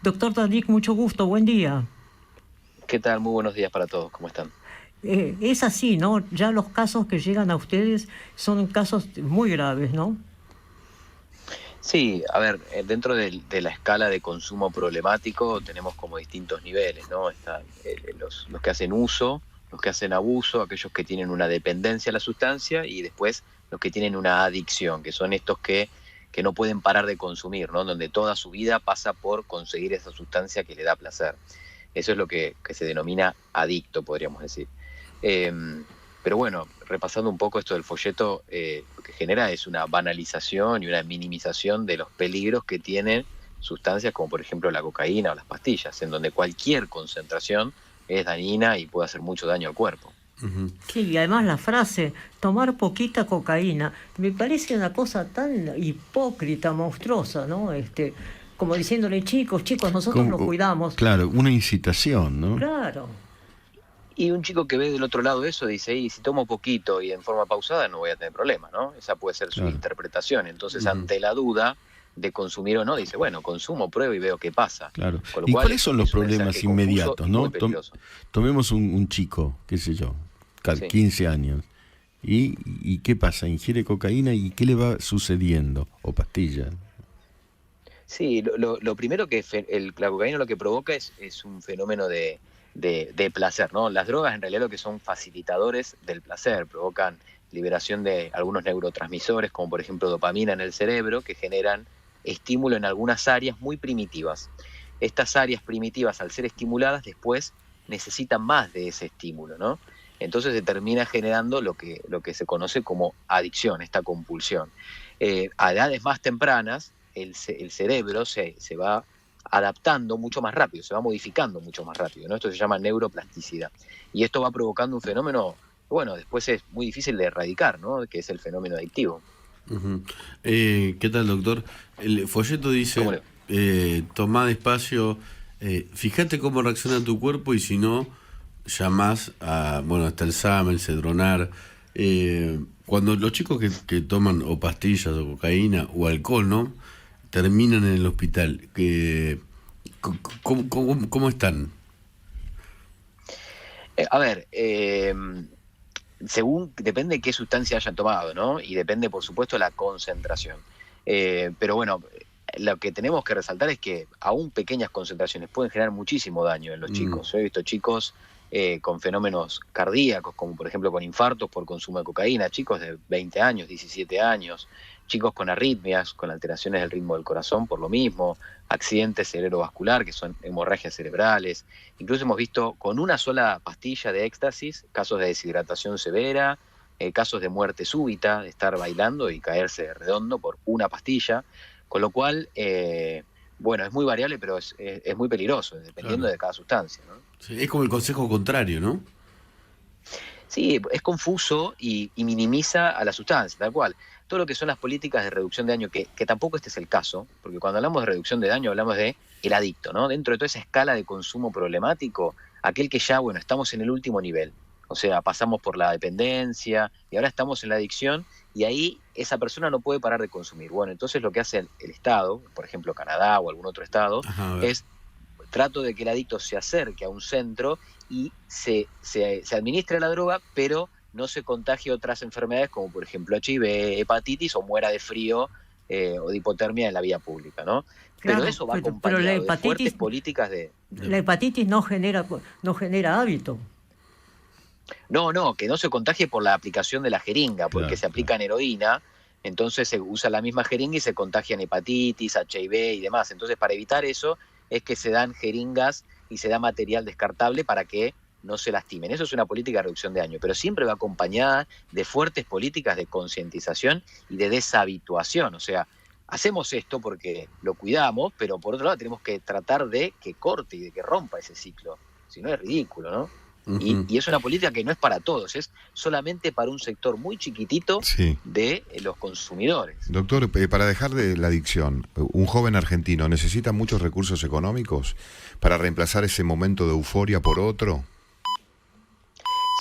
Doctor Tadich, mucho gusto, buen día. ¿Qué tal? Muy buenos días para todos, ¿cómo están? Es así, ¿no? Ya los casos que llegan a ustedes son casos muy graves, ¿no? Sí, a ver, dentro de la escala de consumo problemático tenemos como distintos niveles, ¿no? Están los que hacen uso, los que hacen abuso, aquellos que tienen una dependencia a la sustancia y después los que tienen una adicción, que son estos que no pueden parar de consumir, ¿no? Donde toda su vida pasa por conseguir esa sustancia que le da placer. Eso es lo que se denomina adicto, podríamos decir. Eh, pero bueno, repasando un poco esto del folleto, lo que genera es una banalización y una minimización de los peligros que tienen sustancias como por ejemplo la cocaína o las pastillas, en donde cualquier concentración es dañina y puede hacer mucho daño al cuerpo. Ujú. Sí, y además la frase, tomar poquita cocaína, me parece una cosa tan hipócrita, monstruosa, ¿no? Como diciéndole, chicos, nosotros nos cuidamos. Claro, una incitación, ¿no? Claro, Y un chico que ve del otro lado eso dice, y si tomo poquito y en forma pausada no voy a tener problema, ¿no? Esa puede ser su Claro. interpretación. Entonces, Ujú. ante la duda de consumir o no, dice, bueno, consumo, pruebo y veo qué pasa. Claro. Con lo ¿Y cual cuáles son los es un problemas mensaje confuso inmediatos, y muy no? peligroso. Tomemos un chico, qué sé yo, Sí. 15 años. ¿Y qué pasa? Ingiere cocaína y ¿qué le va sucediendo? O pastillas. Sí, lo primero que la cocaína lo que provoca es un fenómeno de placer, ¿no? Las drogas en realidad lo que son facilitadores del placer, provocan liberación de algunos neurotransmisores, como por ejemplo dopamina en el cerebro, que generan estímulo en algunas áreas muy primitivas. Estas áreas primitivas, al ser estimuladas, después necesitan más de ese estímulo, ¿no? Entonces se termina generando lo que se conoce como adicción, esta compulsión. A edades más tempranas, el cerebro se va adaptando mucho más rápido, se va modificando mucho más rápido, ¿no? Esto se llama neuroplasticidad. Y esto va provocando un fenómeno, bueno, después es muy difícil de erradicar, ¿no? Que es el fenómeno adictivo. Ujú. ¿Qué tal, doctor? El folleto ¿Cómo dice, le... tomá despacio, fíjate cómo reacciona tu cuerpo y si no, llamás a, bueno, hasta el SAM, el Cedronar. Cuando los chicos que toman o pastillas o cocaína o alcohol, ¿no? Terminan en el hospital, ¿cómo están? A ver, según, depende de qué sustancia hayan tomado, ¿no? Y depende, por supuesto, la concentración. Pero bueno, lo que tenemos que resaltar es que aún pequeñas concentraciones pueden generar muchísimo daño en los Mm. chicos. Yo he visto chicos con fenómenos cardíacos, como por ejemplo con infartos por consumo de cocaína, chicos de 20 años, 17 años, chicos con arritmias, con alteraciones del ritmo del corazón por lo mismo, accidentes cerebrovascular, que son hemorragias cerebrales. Incluso hemos visto con una sola pastilla de éxtasis casos de deshidratación severa, casos de muerte súbita, de estar bailando y caerse de redondo por una pastilla, con lo cual, bueno, es muy variable, pero es muy peligroso, dependiendo Claro. de cada sustancia, ¿no? Sí, es como el consejo contrario, ¿no? Sí, es confuso y minimiza a la sustancia, tal cual. Todo lo que son las políticas de reducción de daño, que tampoco este es el caso, porque cuando hablamos de reducción de daño hablamos de el adicto, ¿no? Dentro de toda esa escala de consumo problemático, aquel que ya, bueno, estamos en el último nivel. O sea, pasamos por la dependencia y ahora estamos en la adicción y ahí esa persona no puede parar de consumir. Bueno, entonces lo que hace el Estado, por ejemplo Canadá o algún otro estado, Ajá, a ver. es trato de que el adicto se acerque a un centro y se administre la droga, pero no se contagie otras enfermedades como por ejemplo HIV, hepatitis o muera de frío o de hipotermia en la vía pública, ¿no? Pero claro, eso va pero acompañado de fuertes políticas de... la hepatitis no genera hábito. No, que no se contagie por la aplicación de la jeringa, porque Claro, se claro. aplica heroína, entonces se usa la misma jeringa y se contagian hepatitis, HIV y demás. Entonces, para evitar eso, es que se dan jeringas y se da material descartable para que no se lastimen. Eso es una política de reducción de daño, pero siempre va acompañada de fuertes políticas de concientización y de deshabituación. O sea, hacemos esto porque lo cuidamos, pero por otro lado tenemos que tratar de que corte y de que rompa ese ciclo. Si no es ridículo, ¿no? Ujú. Y es una política que no es para todos, es solamente para un sector muy chiquitito Sí. de los consumidores. Doctor, para dejar de la adicción, un joven argentino necesita muchos recursos económicos para reemplazar ese momento de euforia por otro.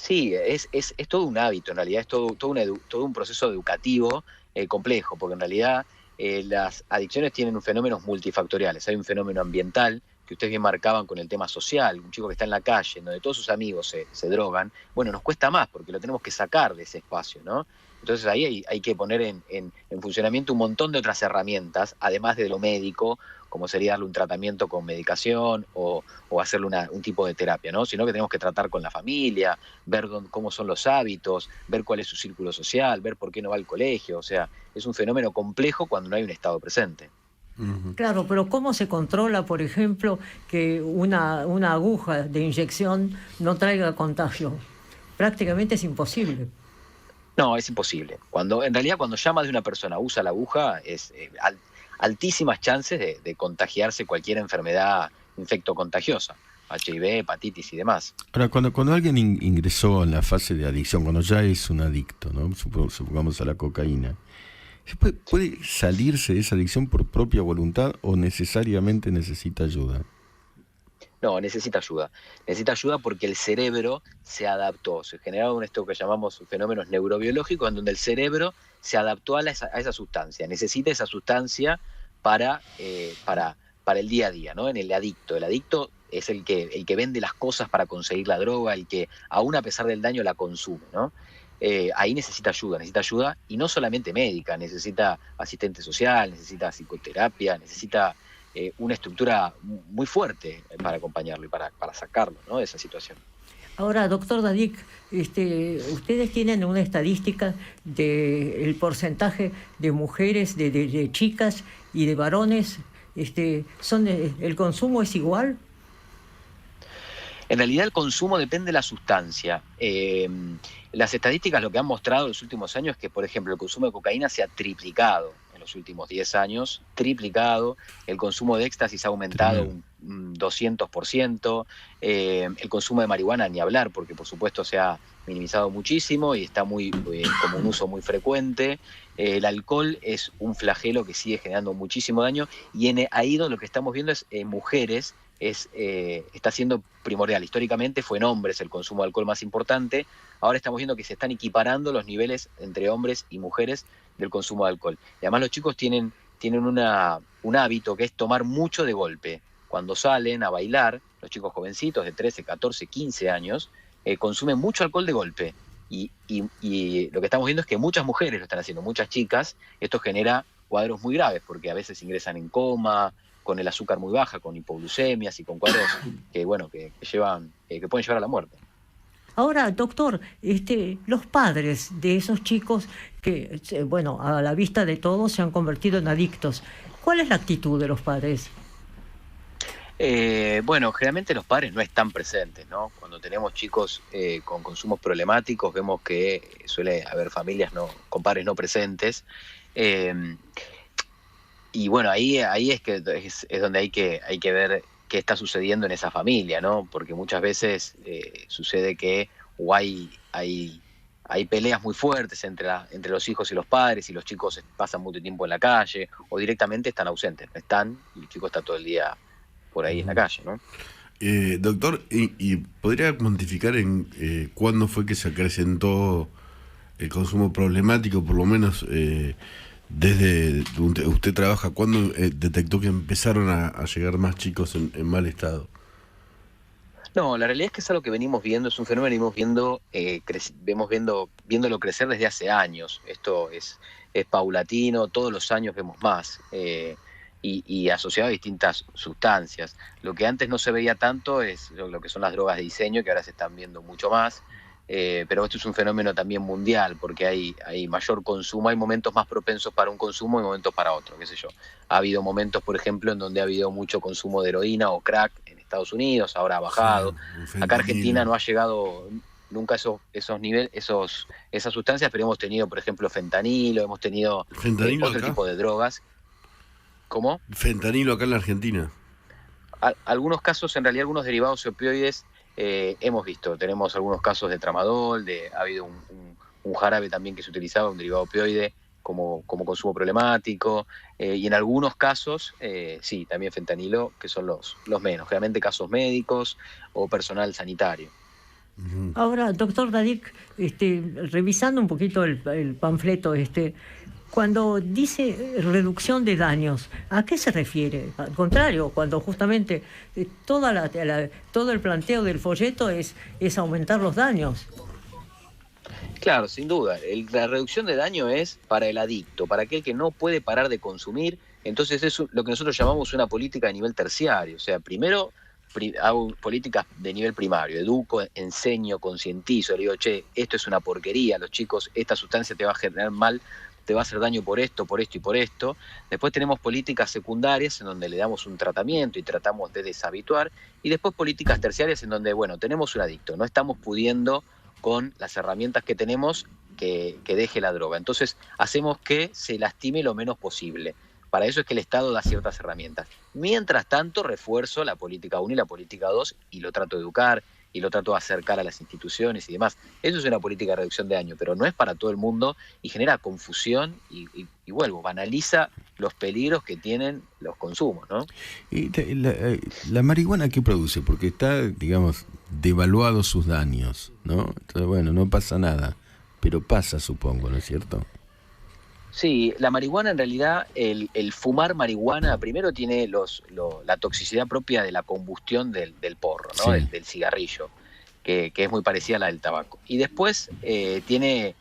Sí, es todo un hábito, en realidad es todo un proceso educativo complejo, porque en realidad las adicciones tienen fenómenos multifactoriales. Hay un fenómeno ambiental, que ustedes bien marcaban con el tema social, un chico que está en la calle, donde todos sus amigos se drogan, bueno, nos cuesta más porque lo tenemos que sacar de ese espacio, ¿no? Entonces ahí hay que poner en funcionamiento un montón de otras herramientas, además de lo médico, como sería darle un tratamiento con medicación o hacerle un tipo de terapia, ¿no? Sino que tenemos que tratar con la familia, ver cómo son los hábitos, ver cuál es su círculo social, ver por qué no va al colegio. O sea, es un fenómeno complejo cuando no hay un Estado presente. Claro, pero ¿cómo se controla, por ejemplo, que una aguja de inyección no traiga contagio? Prácticamente es imposible. No, es imposible. En realidad, cuando ya más de una persona usa la aguja, es altísimas chances de contagiarse cualquier enfermedad infectocontagiosa, HIV, hepatitis y demás. Ahora, cuando alguien ingresó en la fase de adicción, cuando ya es un adicto, ¿no? Supongamos a la cocaína, ¿se puede salirse de esa adicción por propia voluntad o necesariamente necesita ayuda? No, necesita ayuda. Necesita ayuda porque el cerebro se adaptó. Se generaron esto que llamamos fenómenos neurobiológicos, en donde el cerebro se adaptó a esa sustancia. Necesita esa sustancia para el día a día, ¿no? En el adicto. El adicto es el que vende las cosas para conseguir la droga, el que, aún a pesar del daño, la consume, ¿no? Ahí necesita ayuda, y no solamente médica, necesita asistente social, necesita psicoterapia, necesita una estructura muy fuerte para acompañarlo y para sacarlo, ¿no?, de esa situación. Ahora, doctor Dadik, ustedes tienen una estadística del porcentaje de mujeres, de chicas y de varones. ¿El consumo es igual? En realidad el consumo depende de la sustancia. Las estadísticas lo que han mostrado en los últimos años es que, por ejemplo, el consumo de cocaína se ha triplicado en los últimos 10 años, triplicado. El consumo de éxtasis ha aumentado un 200%. El consumo de marihuana ni hablar, porque por supuesto se ha minimizado muchísimo y está como un uso muy frecuente. El alcohol es un flagelo que sigue generando muchísimo daño, y ahí lo que estamos viendo es mujeres. Está siendo primordial. Históricamente fue en hombres el consumo de alcohol más importante. Ahora estamos viendo que se están equiparando los niveles entre hombres y mujeres del consumo de alcohol. Y además los chicos tienen un hábito que es tomar mucho de golpe. Cuando salen a bailar, los chicos jovencitos de 13, 14, 15 años consumen mucho alcohol de golpe. Y lo que estamos viendo es que muchas mujeres lo están haciendo, muchas chicas. Esto genera cuadros muy graves, porque a veces ingresan en coma, con el azúcar muy baja, con hipoglucemias y con cuadros que pueden llevar a la muerte. Ahora, doctor, los padres de esos chicos que, a la vista de todos se han convertido en adictos, ¿cuál es la actitud de los padres? Generalmente los padres no están presentes, ¿no? Cuando tenemos chicos con consumos problemáticos, vemos que suele haber familias con padres no presentes. Y bueno, ahí es donde hay que ver qué está sucediendo en esa familia, ¿no? Porque muchas veces sucede que hay peleas muy fuertes entre los hijos y los padres, y los chicos pasan mucho tiempo en la calle, o directamente están ausentes, no están, y el chico está todo el día por ahí en la calle, ¿no? Doctor, ¿y podría cuantificar en cuándo fue que se acrecentó el consumo problemático, por lo menos desde donde usted trabaja? ¿Cuándo detectó que empezaron a llegar más chicos en mal estado? No, la realidad es que es algo que venimos viendo, es un fenómeno que venimos viéndolo crecer desde hace años. Esto es paulatino, todos los años vemos más, y asociado a distintas sustancias. Lo que antes no se veía tanto es lo que son las drogas de diseño, que ahora se están viendo mucho más. Pero esto es un fenómeno también mundial, porque hay mayor consumo, hay momentos más propensos para un consumo y momentos para otro, qué sé yo. Ha habido momentos, por ejemplo, en donde ha habido mucho consumo de heroína o crack en Estados Unidos, ahora ha bajado. Sí, acá Argentina no ha llegado nunca esos niveles, esas sustancias, pero hemos tenido, por ejemplo, fentanilo, hemos tenido otro tipo de drogas. ¿Cómo? Fentanilo acá en la Argentina. Algunos casos, en realidad, algunos derivados de opioides. Hemos visto, tenemos algunos casos de tramadol, ha habido un jarabe también que se utilizaba, un derivado opioide, como consumo problemático, y en algunos casos, sí, también fentanilo, que son los menos, generalmente casos médicos o personal sanitario. Ahora, doctor Dadik, revisando un poquito el panfleto, Cuando dice reducción de daños, ¿a qué se refiere? Al contrario, cuando justamente todo el planteo del folleto es aumentar los daños. Claro, sin duda. La reducción de daño es para el adicto, para aquel que no puede parar de consumir. Entonces es lo que nosotros llamamos una política de nivel terciario. O sea, primero hago políticas de nivel primario, educo, enseño, concientizo, le digo, che, esto es una porquería, los chicos, esta sustancia te va a generar mal, te va a hacer daño por esto y por esto. Después tenemos políticas secundarias en donde le damos un tratamiento y tratamos de deshabituar. Y después políticas terciarias en donde, bueno, tenemos un adicto, no estamos pudiendo con las herramientas que tenemos que deje la droga. Entonces hacemos que se lastime lo menos posible. Para eso es que el Estado da ciertas herramientas. Mientras tanto, refuerzo la política 1 y la política 2 y lo trato de educar y lo trato de acercar a las instituciones y demás. Eso es una política de reducción de daño, pero no es para todo el mundo y genera confusión y vuelvo, banaliza los peligros que tienen los consumos, ¿no? ¿Y la marihuana qué produce? Porque está, digamos, devaluado sus daños, ¿no? Entonces, bueno, no pasa nada, pero pasa, supongo, ¿no es cierto? Sí, la marihuana en realidad, el fumar marihuana primero tiene la toxicidad propia de la combustión del porro, ¿no? Sí. Del cigarrillo, que es muy parecida a la del tabaco. Y después tiene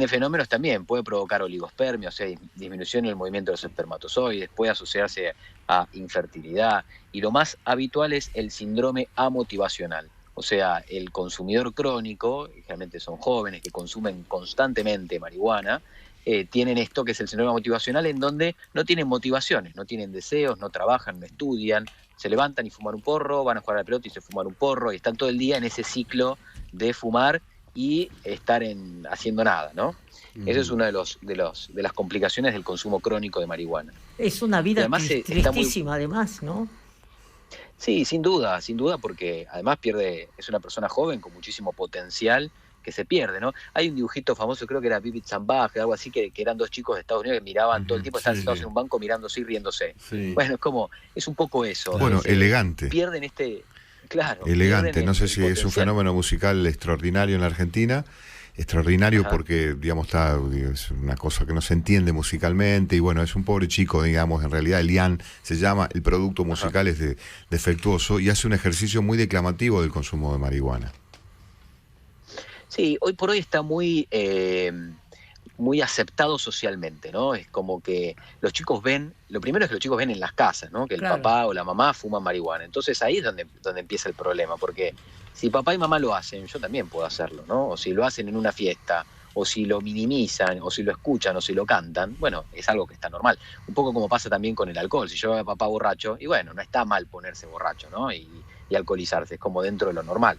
fenómenos también, puede provocar oligospermia, o sea, disminución en el movimiento de los espermatozoides, puede asociarse a infertilidad, y lo más habitual es el síndrome amotivacional. O sea, el consumidor crónico, generalmente son jóvenes que consumen constantemente marihuana, tienen esto que es el síndrome motivacional, en donde no tienen motivaciones, no tienen deseos, no trabajan, no estudian, se levantan y fuman un porro, van a jugar a la pelota y se fuman un porro, y están todo el día en ese ciclo de fumar y estar haciendo nada, ¿no? Esa es una de las complicaciones del consumo crónico de marihuana. Es una vida además, tristísima, además, ¿no? Sí, sin duda, porque además es una persona joven con muchísimo potencial que se pierde, ¿no? Hay un dibujito famoso, creo que era Vivid Zambaj, algo así, que eran dos chicos de Estados Unidos que miraban todo el tiempo, estaban sentados en un banco mirándose y riéndose. Sí. Bueno, es un poco eso. Bueno, elegante. Pierden claro. Elegante, no sé si es un fenómeno musical extraordinario en la Argentina, extraordinario. Ajá. Porque, digamos, es una cosa que no se entiende musicalmente, y bueno, es un pobre chico, digamos, en realidad Elian se llama, el producto musical. Ajá. Es defectuoso y hace un ejercicio muy declamativo del consumo de marihuana. Sí, hoy por hoy está muy aceptado socialmente, ¿no? Es como que los chicos lo primero es que los chicos ven en las casas, ¿no? Que el papá o la mamá fuman marihuana. Entonces ahí es donde empieza el problema, porque si papá y mamá lo hacen, yo también puedo hacerlo, ¿no? O si lo hacen en una fiesta, o si lo minimizan, o si lo escuchan, o si lo cantan, bueno, es algo que está normal. Un poco como pasa también con el alcohol. Si yo veo a papá borracho, y bueno, no está mal ponerse borracho, ¿no? Y alcoholizarse, es como dentro de lo normal.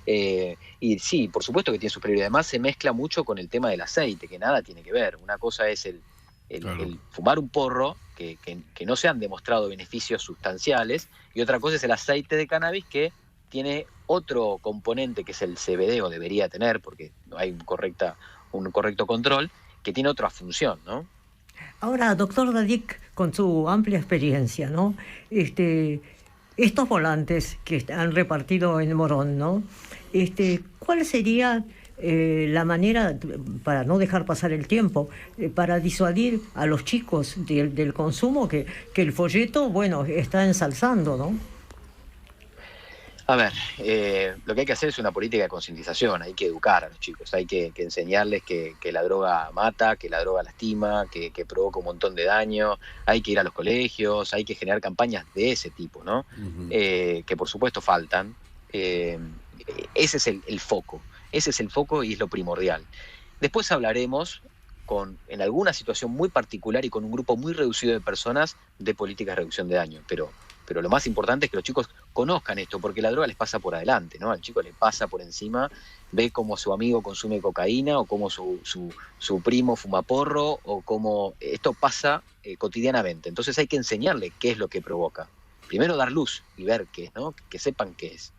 Y sí, por supuesto que tiene su prioridad. Además se mezcla mucho con el tema del aceite, que nada tiene que ver. Una cosa es el fumar un porro, que no se han demostrado beneficios sustanciales, y otra cosa es el aceite de cannabis, que tiene otro componente, que es el CBD, o debería tener, porque no hay un correcto control, que tiene otra función, ¿no? Ahora, doctor Dadik, con su amplia experiencia, ¿no? Estos volantes que han repartido en Morón, ¿no? ¿Cuál sería la manera, para no dejar pasar el tiempo, para disuadir a los chicos del consumo que el folleto, bueno, está ensalzando, ¿no? A ver, lo que hay que hacer es una política de concientización, hay que educar a los chicos, hay que enseñarles que la droga mata, que la droga lastima, que provoca un montón de daño, hay que ir a los colegios, hay que generar campañas de ese tipo, ¿no? Uh-huh. Que por supuesto faltan. Ese es el foco, y es lo primordial. Después hablaremos en alguna situación muy particular y con un grupo muy reducido de personas, de políticas de reducción de daño, pero lo más importante es que los chicos conozcan esto, porque la droga les pasa por adelante, ¿no? Al chico le pasa por encima, ve cómo su amigo consume cocaína, o cómo su primo fuma porro, o cómo esto pasa cotidianamente. Entonces hay que enseñarle qué es lo que provoca. Primero dar luz y ver qué es, ¿no? Que sepan qué es.